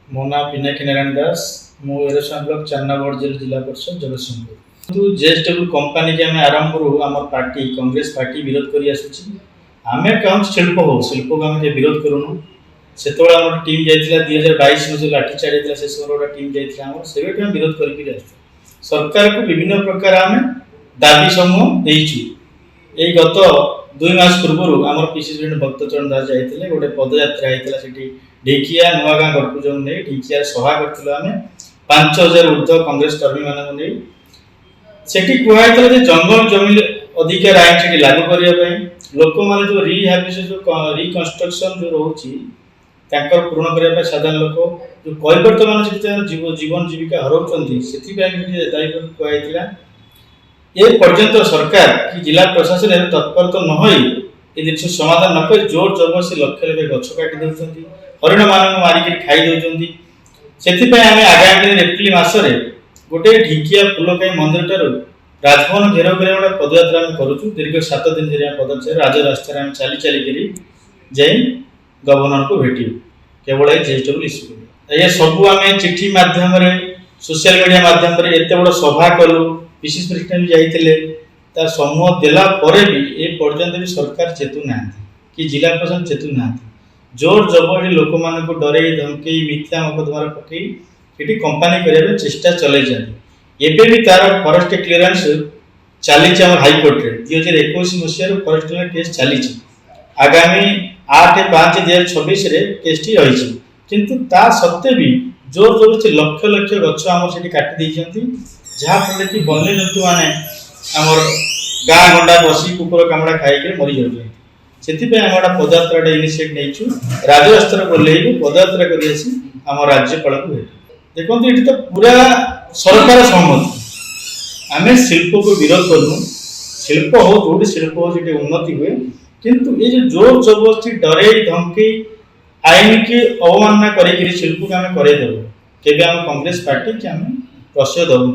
मो ना पिनाकी नारायण दास मु एरोसा ब्लॉक चान्ना बोर्ड जिला परिषद जगतसिंहपुर तो जेएसडब्ल्यू कंपनी के आम आरंभ आम पार्टी कांग्रेस पार्टी विरोध कर आमे कौन शिल्प हो शिल्प को आम विरोध करूँ से टीम जाइए 2022 में जो लाठीचार्ज होता से समय गोटे टीम जाइए से विरोध कर सरकार को विभिन्न प्रकार आम दाबी समूह देचु यही गत 2 मास पूर्व आम पीसीसी प्रेसिडेंट भक्तचरण दास जाते गोटे पदयात्रा होता से ढेकिया नुआ गाँ गड़पुर नहीं ढेकिया सभा करूँ आम 5000 ऊर्ध्व कांग्रेस कर्मी मान नहीं सेठी कहला जंगल जमी अधिकार आईन से लागू करने लोक मैंने जो रिकन्स्ट्रक्शन जो रोचे पूर्ण करने साधारण लोक जो कैवर्त मान जीवन जीविका हराउंट से कहला ये पर्यंत सरकार कि जिला प्रशासन तत्परता न हो जिन समाधान नक जोर जबरदस्ती लक्ष लक्ष गछ काटी दौरान हरिण मान मारिक खाई दौरान से आगामी दिन एप्रिल मसरे गोटे ढिकिया फुलकाई मंदिर ठार राजभवन घेराव कर गोटे पदयात्रा करूँ दीर्घ 7 दिन धरी पदयात्रा राजरास्तार चली चलिक जाई गवर्नर को भेटू केवल जेएसडब्ल्यू इश्यू ये सब आम चिठी मध्यम सोशल मीडिया मध्यम एत बड़ सभा कलु पीसीसी प्रेसिडेंट जाइए तार समूह देला परे भी ए पर्यंत भी सरकार चेतु ना कि जिला प्रशासन चेतु ना जोर जबरदस्ती लोक मान डरे धमकई मिथ्या मकदमा पकई ये कंपानी करने चेष्टा चले जाए एवं भी तार फरेस्ट क्लीयरेंस चली हाईकोर्ट रे 2021 मसीह फरेस्ट केस चली आगामी 8/5/2026 केस टी रही किंतु ता सत्वे भी जोर जबरदस्ती लक्ष लक्ष गछ आम से काटी जहाँफल कि वन्य जंतु मैंने आमर गाँ गंडा बसी कुकुर कामड़ा खाई मरी जाऊँ से आम गोटे पदयात्रा इनिशिएट नहीं राजरास्तार बोलेबू पदयात्रा कर राज्यपाल को भेट देखो ये तो पूरा सरकार सहमत आम शिल्प को विरोध करूँ शिल्प हो जो शिल्प हो जो उन्नति हुए किंतु ये जो जोर जबरदस्ती डरे धमकी आईन की अवमानना कर शिल्प को आम करदेव केवे आम कांग्रेस पार्टी की आम प्रश्रय दबू।